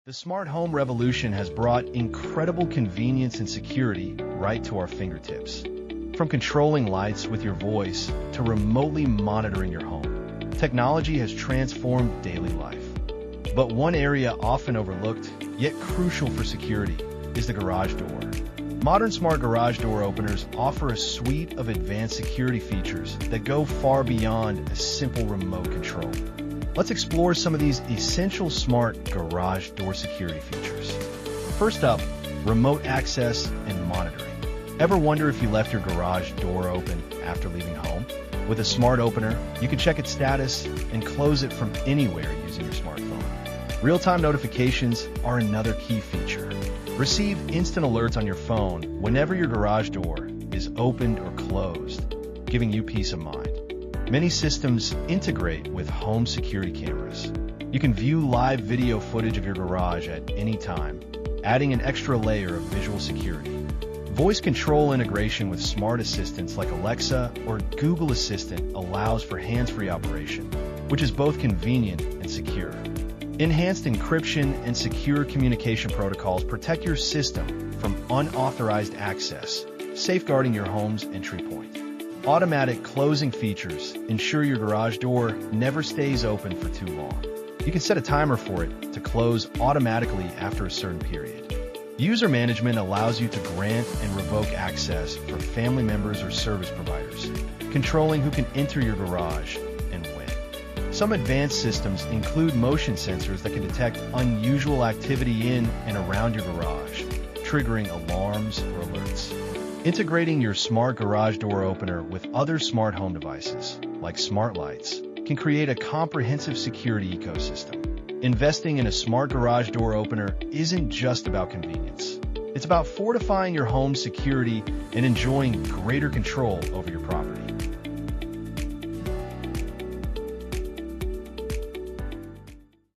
The smart home revolution has brought incredible convenience and security right to our fingertips. From controlling lights with your voice to remotely monitoring your home, technology has transformed daily life. But one area often overlooked, yet crucial for security, is the garage door. Modern smart garage door openers offer a suite of advanced security features that go far beyond a simple remote control. Let's explore some of these essential smart garage door security features. First up, remote access and monitoring. Ever wonder if you left your garage door open after leaving home? With a smart opener, you can check its status and close it from anywhere using your smartphone. Real-time notifications are another key feature. Receive instant alerts on your phone whenever your garage door is opened or closed, giving you peace of mind. Many systems integrate with home security cameras. You can view live video footage of your garage at any time, adding an extra layer of visual security. Voice control integration with smart assistants like Alexa or Google Assistant allows for hands-free operation, which is both convenient and secure. Enhanced encryption and secure communication protocols protect your system from unauthorized access, safeguarding your home's entry point. Automatic closing features ensure your garage door never stays open for too long. You can set a timer for it to close automatically after a certain period. User management allows you to grant and revoke access for family members or service providers, controlling who can enter your garage and when. Some advanced systems include motion sensors that can detect unusual activity in and around your garage, triggering alarms or alerts. Integrating your smart garage door opener with other smart home devices, like smart lights, can create a comprehensive security ecosystem. Investing in a smart garage door opener isn't just about convenience. It's about fortifying your home's security and enjoying greater control over your property.